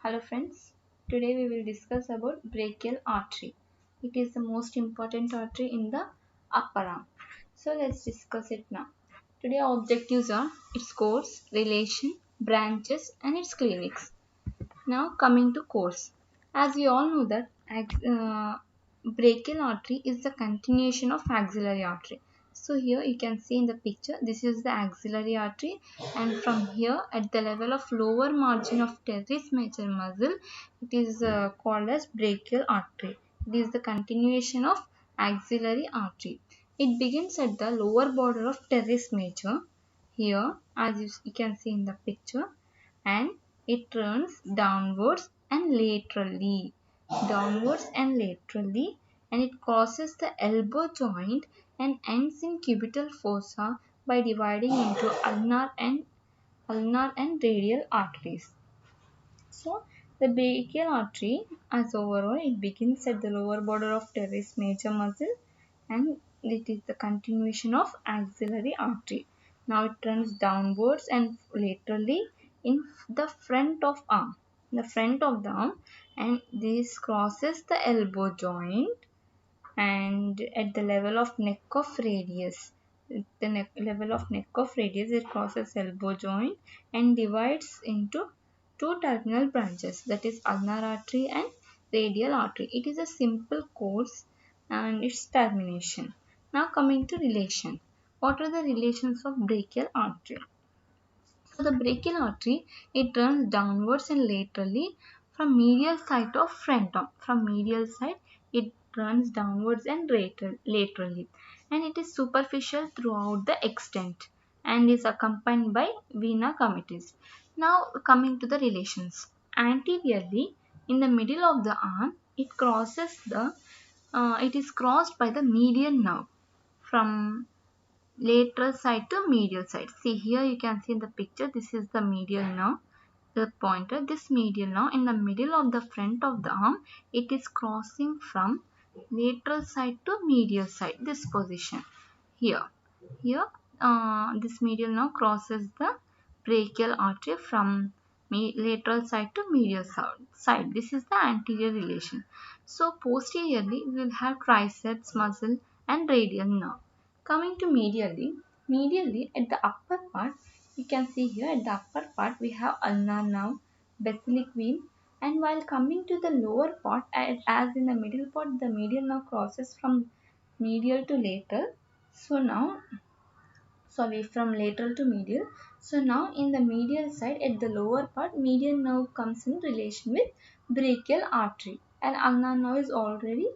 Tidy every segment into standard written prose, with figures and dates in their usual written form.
Hello friends, today we will discuss about brachial artery. It is the most important artery in the upper arm. So let's discuss it now. Today our objectives are its course, relation, branches and its clinics. Now coming to course. As we all know that brachial artery is the continuation of axillary artery. So here you can see in the picture, this is the axillary artery, and from here at the level of lower margin of teres major muscle, it is called as brachial artery. It is the continuation of axillary artery. It begins at the lower border of teres major here, as you can see in the picture, and it runs downwards and laterally, and it crosses the elbow joint and ends in cubital fossa by dividing into ulnar and radial arteries. So the brachial artery, as overall, it begins at the lower border of teres major muscle, and it is the continuation of axillary artery. Now it runs downwards and laterally in the front of the arm, and this crosses the elbow joint and at the level of neck of radius. Level of neck of radius, it crosses elbow joint and divides into two terminal branches, that is ulnar artery and radial artery. It is a simple course and its termination. Now coming to relation. What are the relations of brachial artery? So the brachial artery, it runs downwards and laterally from medial side of front arm. From medial side, it runs downwards and laterally, and it is superficial throughout the extent and is accompanied by vena comitis. Now coming to the relations. Anteriorly, in the middle of the arm, it is crossed by the median nerve from lateral side to medial side. See here you can see in the picture, this is the medial nerve, the pointer. This medial nerve in the middle of the front of the arm, it is crossing from lateral side to medial side, this position here. Here this medial nerve crosses the brachial artery from lateral side to medial side. This is the anterior relation. So posteriorly we will have triceps muscle and radial nerve. Coming to medially at the upper part, you can see here at the upper part we have ulnar nerve, basilic vein, and while coming to the lower part, as in the middle part, the medial nerve crosses from medial to lateral. So now, sorry, from lateral to medial. So now in the medial side at the lower part, medial nerve comes in relation with brachial artery, and ulnar nerve is already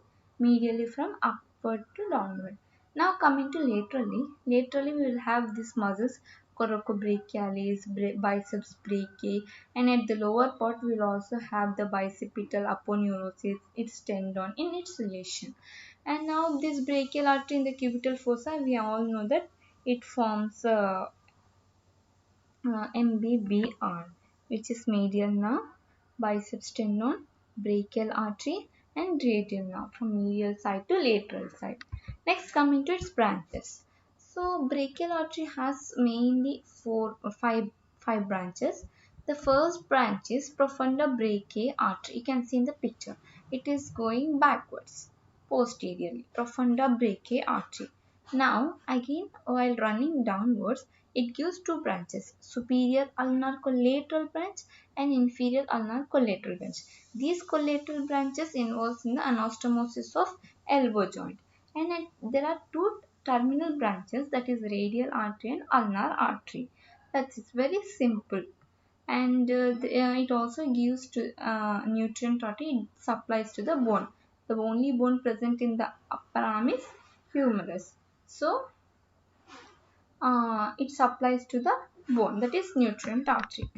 medially from upward to downward. Now coming to laterally we will have these muscles coracobrachialis, biceps brachii, and at the lower part we will also have the bicipital aponeurosis, its tendon in its relation. And now this brachial artery in the cubital fossa, we all know that it forms MBBR, which is medial nerve, biceps tendon, brachial artery, and radial nerve from medial side to lateral side. Next, coming to its branches. So, brachial artery has mainly five branches. The first branch is profunda brachiae artery. You can see in the picture. It is going backwards, posteriorly. Profunda brachiae artery. Now, again, while running downwards, it gives two branches, superior ulnar collateral branch and inferior ulnar collateral branch. These collateral branches involves in the anastomosis of elbow joint. And there are two terminal branches, that is radial artery and ulnar artery. That is very simple. And it also gives to nutrient artery, it supplies to the bone. The only bone present in the upper arm is humerus. So it supplies to the bone, that is nutrient artery.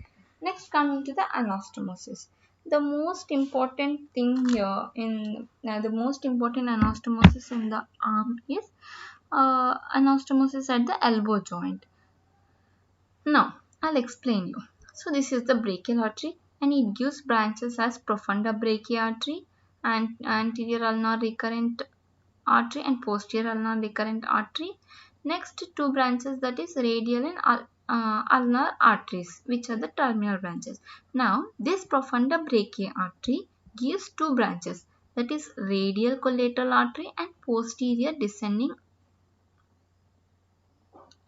Next, coming to the anastomosis. The most important thing here in the most important anastomosis in the arm is anastomosis at the elbow joint. Now I'll explain you. So this is the brachial artery, and it gives branches as profunda brachial artery and anterior ulnar recurrent artery and posterior ulnar recurrent artery. Next two branches, that is radial and ulnar arteries, which are the terminal branches. Now, this profunda brachii artery gives two branches, that is radial collateral artery and posterior descending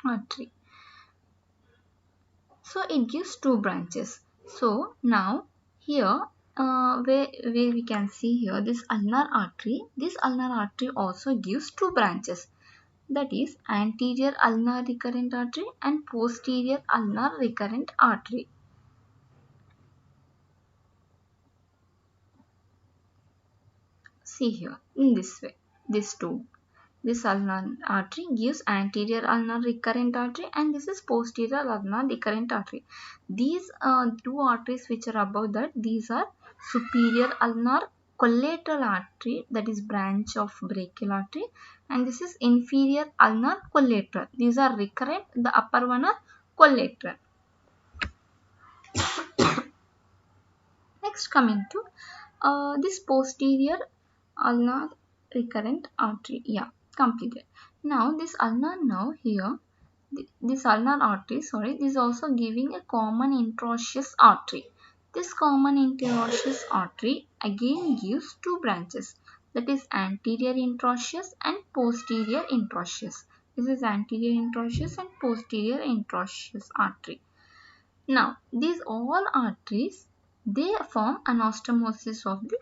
artery. So it gives two branches. So now here where we can see here this ulnar artery also gives two branches, that is anterior ulnar recurrent artery and posterior ulnar recurrent artery. See here in this way, this two. This ulnar artery gives anterior ulnar recurrent artery and this is posterior ulnar recurrent artery. These two arteries which are above that, these are superior ulnar collateral artery, that is branch of brachial artery, and this is inferior ulnar collateral. These are recurrent, the upper one are collateral. Next, coming to this posterior ulnar recurrent artery. Yeah, completed. Now this ulnar nerve here, this ulnar artery, sorry, this is also giving a common interosseous artery. This common interosseous artery again gives two branches, that is anterior interosseous and posterior interosseous. This is anterior interosseous and posterior interosseous artery. Now these all arteries, they form anastomosis of the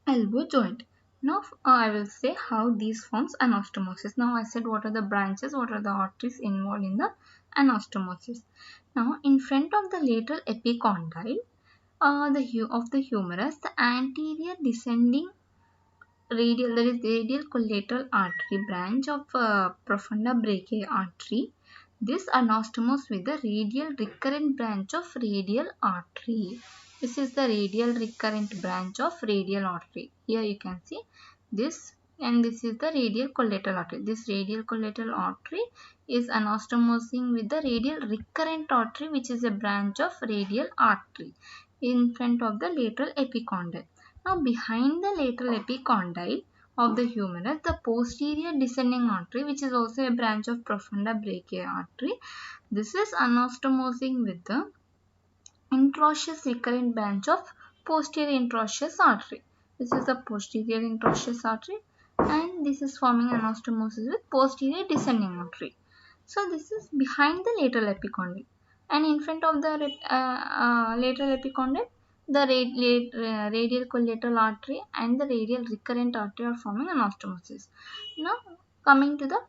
elbow joint. Now I will say how these forms anastomosis. Now I said what are the branches, what are the arteries involved in the anastomosis. Now in front of the lateral epicondyle of the humerus, the anterior descending radial, that is radial collateral artery branch of profunda brachii artery, this anastomose with the radial recurrent branch of radial artery. This is the radial recurrent branch of radial artery. Here you can see this, and this is the radial collateral artery. This radial collateral artery is anastomosing with the radial recurrent artery, which is a branch of radial artery in front of the lateral epicondyle. Now behind the lateral epicondyle of the humerus, the posterior descending artery, which is also a branch of profunda brachii artery, this is anastomosing with the interosseous recurrent branch of posterior interosseous artery. This is the posterior interosseous artery and this is forming anastomosis with posterior descending artery. So this is behind the lateral epicondyle, and in front of the lateral epicondyle, the radial collateral artery and the radial recurrent artery are forming anastomosis. Now coming to the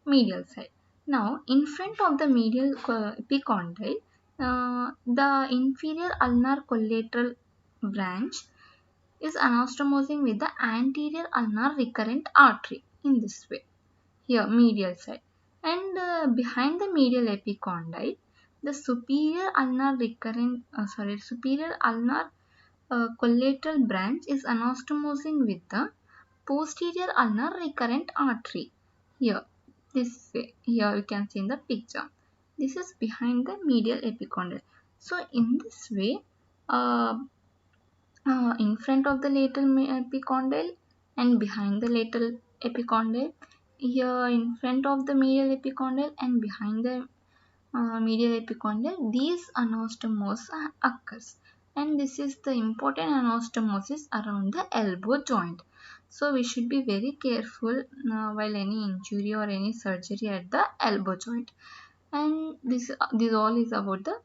medial side. Now in front of the medial epicondyle, the inferior ulnar collateral branch is anastomosing with the anterior ulnar recurrent artery in this way. Here medial side, and behind the medial epicondyle, the superior ulnar collateral branch is anastomosing with the posterior ulnar recurrent artery. Here, this way. Here you can see in the picture. This is behind the medial epicondyle. So in this way, in front of the lateral epicondyle and behind the lateral epicondyle, here in front of the medial epicondyle and behind the medial epicondyle, these anastomosis occurs, and this is the important anastomosis around the elbow joint. So we should be very careful while any injury or any surgery at the elbow joint. And this all is about the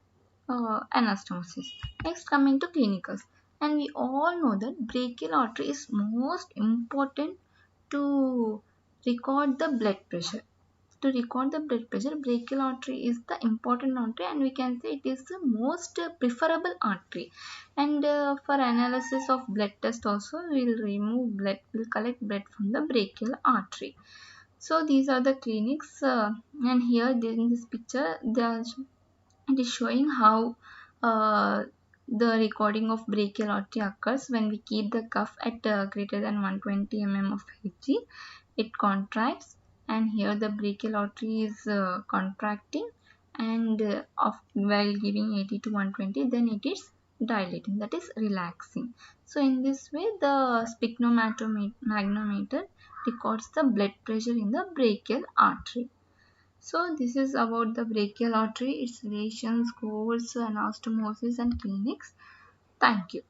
anastomosis. Next, coming to clinicals, and we all know that brachial artery is most important to record the blood pressure. To record the blood pressure, brachial artery is the important artery, and we can say it is the most preferable artery. And for analysis of blood test also, we will collect blood from the brachial artery. So these are the clinics, and here in this picture it is showing how the recording of brachial artery occurs when we keep the cuff at greater than 120 mm of Hg. It contracts, and here the brachial artery is contracting, and while giving 80 to 120, then it is dilating, that is relaxing. So in this way, the sphygmomanometer records the blood pressure in the brachial artery. So this is about the brachial artery, its relations, goals, anastomosis and clinics. Thank you.